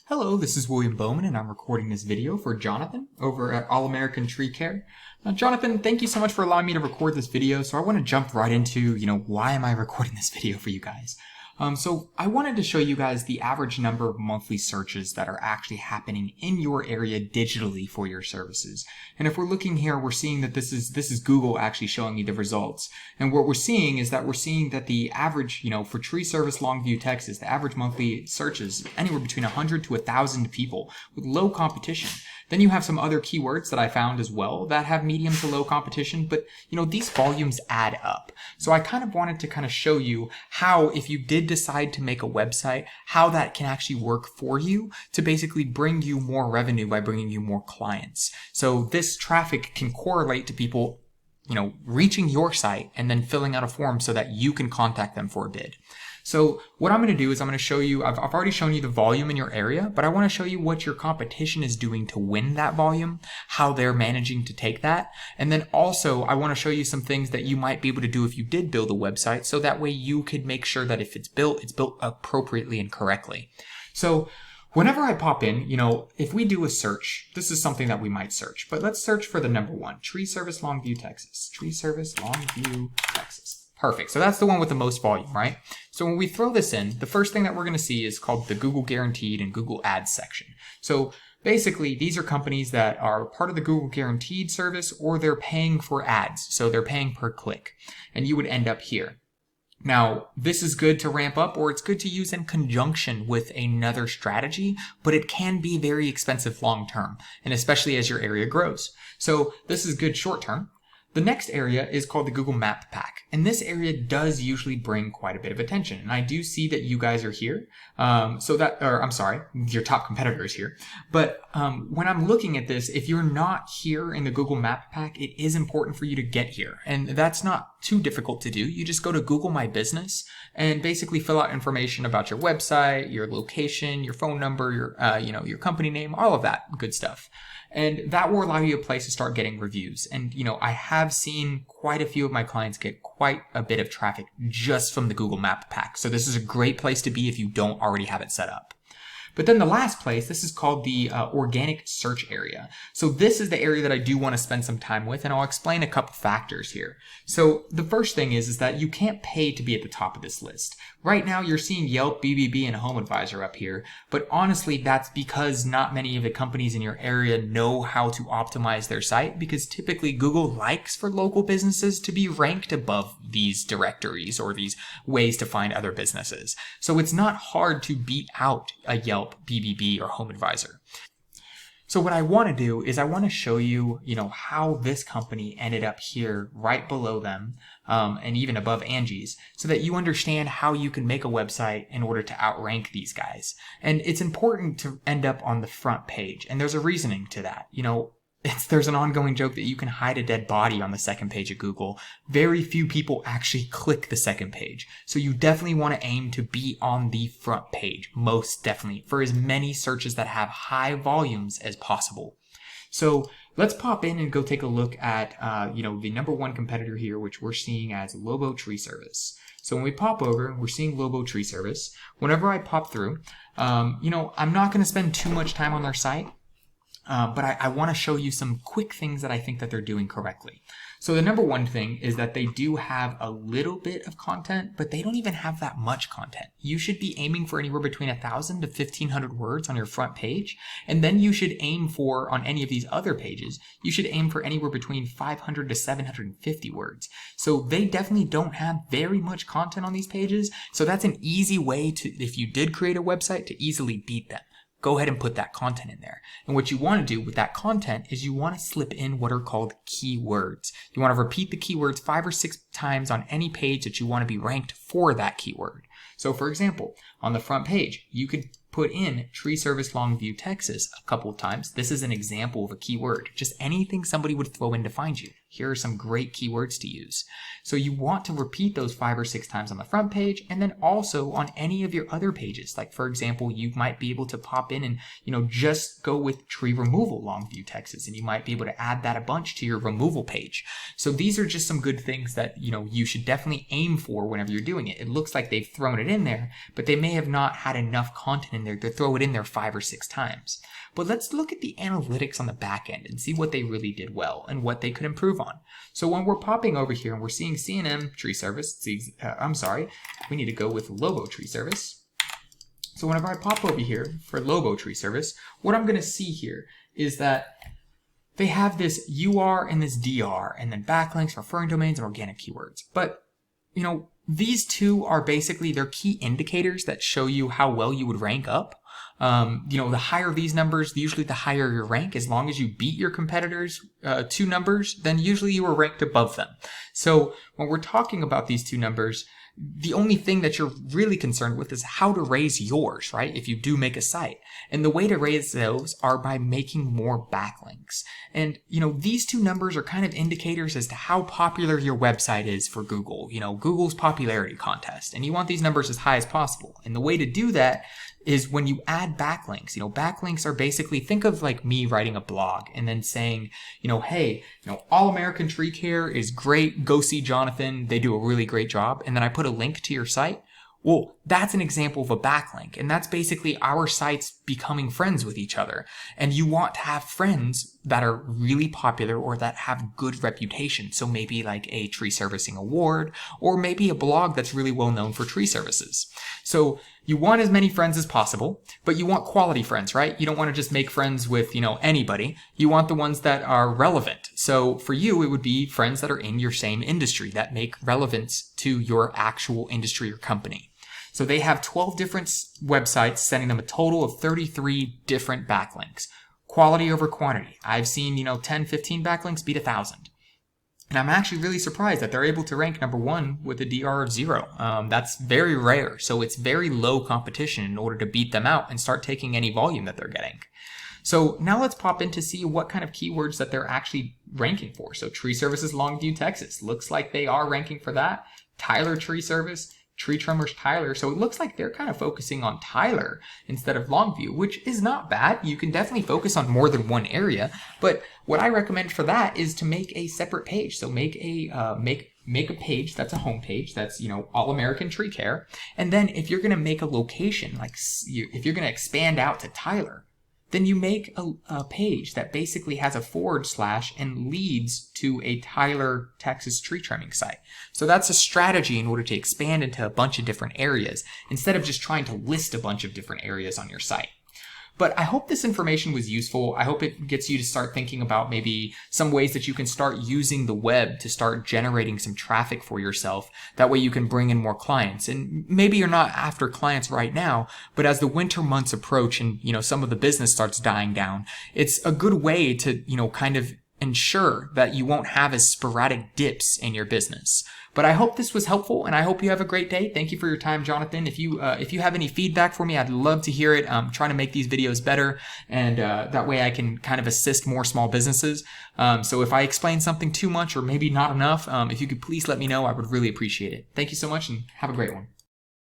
Hello, this is William Bowman, and I'm recording this video for Jonathan over at All American Tree Care. Jonathan, thank you so much for allowing me to record this video. So I want to jump right into, why am I recording this video for you guys? So I wanted to show you guys the average number of monthly searches that are actually happening in your area digitally for your services. And if we're looking here, we're seeing that this is Google actually showing me the results. And what we're seeing is that the average, for tree service Longview, Texas, the average monthly searches anywhere between 100 to 1,000 people with low competition. Then you have some other keywords that I found as well that have medium to low competition, but these volumes add up. So I kind of wanted to show you how, if you did decide to make a website, how that can actually work for you to basically bring you more revenue by bringing you more clients. So this traffic can correlate to people reaching your site and then filling out a form so that you can contact them for a bid. So what I'm going to do is I'm going to show you, I've already shown you the volume in your area, but I want to show you what your competition is doing to win that volume, how they're managing to take that. And then also I want to show you some things that you might be able to do if you did build a website, so that way you could make sure that if it's built appropriately and correctly. So whenever I pop in, if we do a search, this is something that we might search, but let's search for the number one, Tree Service Longview, Texas. Tree Service Longview, Texas. Perfect. So that's the one with the most volume, right? So when we throw this in, the first thing that we're going to see is called the Google Guaranteed and Google Ads section. So basically, these are companies that are part of the Google Guaranteed service, or they're paying for ads. So they're paying per click, and you would end up here. Now, this is good to ramp up, or it's good to use in conjunction with another strategy, but it can be very expensive long term, and especially as your area grows. So this is good short term. The next area is called the Google Map Pack, and this area does usually bring quite a bit of attention. And I do see that you guys are here, your top competitor is here. But when I'm looking at this, if you're not here in the Google Map Pack, it is important for you to get here. And that's not too difficult to do. You just go to Google My Business and basically fill out information about your website, your location, your phone number, your company name, all of that good stuff. And that will allow you a place to start getting reviews. And, I have seen quite a few of my clients get quite a bit of traffic just from the Google Map Pack. So this is a great place to be if you don't already have it set up. But then the last place, this is called the organic search area. So this is the area that I do want to spend some time with, and I'll explain a couple factors here. So the first thing is that you can't pay to be at the top of this list. Right now you're seeing Yelp, BBB, and Home Advisor up here, but honestly that's because not many of the companies in your area know how to optimize their site, because typically Google likes for local businesses to be ranked above these directories or these ways to find other businesses. So it's not hard to beat out a Yelp, BBB, or Home Advisor. So what I want to do is I want to show you, how this company ended up here right below them, and even above Angie's, so that you understand how you can make a website in order to outrank these guys. And it's important to end up on the front page, and there's a reasoning to that. There's an ongoing joke that you can hide a dead body on the second page of Google. Very few people actually click the second page. So you definitely want to aim to be on the front page, most definitely, for as many searches that have high volumes as possible. So let's pop in and go take a look at, the number one competitor here, which we're seeing as Lobo Tree Service. So when we pop over, we're seeing Lobo Tree Service. Whenever I pop through, I'm not going to spend too much time on their site. But I want to show you some quick things that I think that they're doing correctly. So the number one thing is that they do have a little bit of content, but they don't even have that much content. You should be aiming for anywhere between 1,000 to 1,500 words on your front page. And then you should aim for, on any of these other pages, you should aim for anywhere between 500 to 750 words. So they definitely don't have very much content on these pages. So that's an easy way to, if you did create a website, to easily beat them. Go ahead and put that content in there. And what you want to do with that content is you want to slip in what are called keywords. You want to repeat the keywords 5 or 6 times on any page that you want to be ranked for that keyword. So for example, on the front page, you could put in Tree Service Longview, Texas a couple of times. This is an example of a keyword, just anything somebody would throw in to find you. Here are some great keywords to use. So you want to repeat those 5 or 6 times on the front page, and then also on any of your other pages. Like for example, you might be able to pop in and, just go with tree removal, Longview, Texas, and you might be able to add that a bunch to your removal page. So these are just some good things that, you should definitely aim for whenever you're doing it. It looks like they've thrown it in there, but they may have not had enough content in there to throw it in there 5 or 6 times. But let's look at the analytics on the back end and see what they really did well and what they could improve on. So when we're popping over here and we're seeing C&M tree service, we need to go with Lobo tree service. So whenever I pop over here for Lobo tree service, what I'm going to see here is that they have this UR and this DR, and then backlinks, referring domains, and organic keywords. But, these two are basically their key indicators that show you how well you would rank up. The higher these numbers, usually the higher your rank. As long as you beat your competitors' 2 numbers, then usually you are ranked above them. So when we're talking about these 2 numbers, the only thing that you're really concerned with is how to raise yours, right? If you do make a site. And the way to raise those are by making more backlinks. And, these 2 numbers are kind of indicators as to how popular your website is for Google, Google's popularity contest. And you want these numbers as high as possible. And the way to do that is when you add backlinks. Backlinks are basically, think of like me writing a blog and then saying, hey, All American Tree Care is great. Go see Jonathan. They do a really great job. And then I put a link to your site. Well, that's an example of a backlink. And that's basically our sites becoming friends with each other. And you want to have friends that are really popular or that have good reputation. So maybe like a tree servicing award, or maybe a blog that's really well known for tree services. So you want as many friends as possible, but you want quality friends, right? You don't want to just make friends with, anybody. You want the ones that are relevant. So for you, it would be friends that are in your same industry that make relevance to your actual industry or company. So they have 12 different websites, sending them a total of 33 different backlinks. Quality over quantity. I've seen, 10, 15 backlinks beat 1,000. And I'm actually really surprised that they're able to rank number 1 with a DR of 0. That's very rare. So it's very low competition in order to beat them out and start taking any volume that they're getting. So now let's pop in to see what kind of keywords that they're actually ranking for. So tree services, Longview, Texas. Looks like they are ranking for that. Tyler tree service. Tree trimmers Tyler. So it looks like they're kind of focusing on Tyler instead of Longview, which is not bad. You can definitely focus on more than one area. But what I recommend for that is to make a separate page. So make a make a page that's a home page that's, All American Tree Care. And then if you're going to make a location, like if you're going to expand out to Tyler, then you make a page that basically has a / and leads to a Tyler, Texas tree trimming site. So that's a strategy in order to expand into a bunch of different areas instead of just trying to list a bunch of different areas on your site. But I hope this information was useful. I hope it gets you to start thinking about maybe some ways that you can start using the web to start generating some traffic for yourself. That way you can bring in more clients. And maybe you're not after clients right now, but as the winter months approach and, some of the business starts dying down, it's a good way to, kind of ensure that you won't have as sporadic dips in your business. But I hope this was helpful, and I hope you have a great day. Thank you for your time, Jonathan. If you have any feedback for me, I'd love to hear it. I'm trying to make these videos better, and that way I can kind of assist more small businesses. So if I explain something too much or maybe not enough, if you could please let me know, I would really appreciate it. Thank you so much, and have a great one.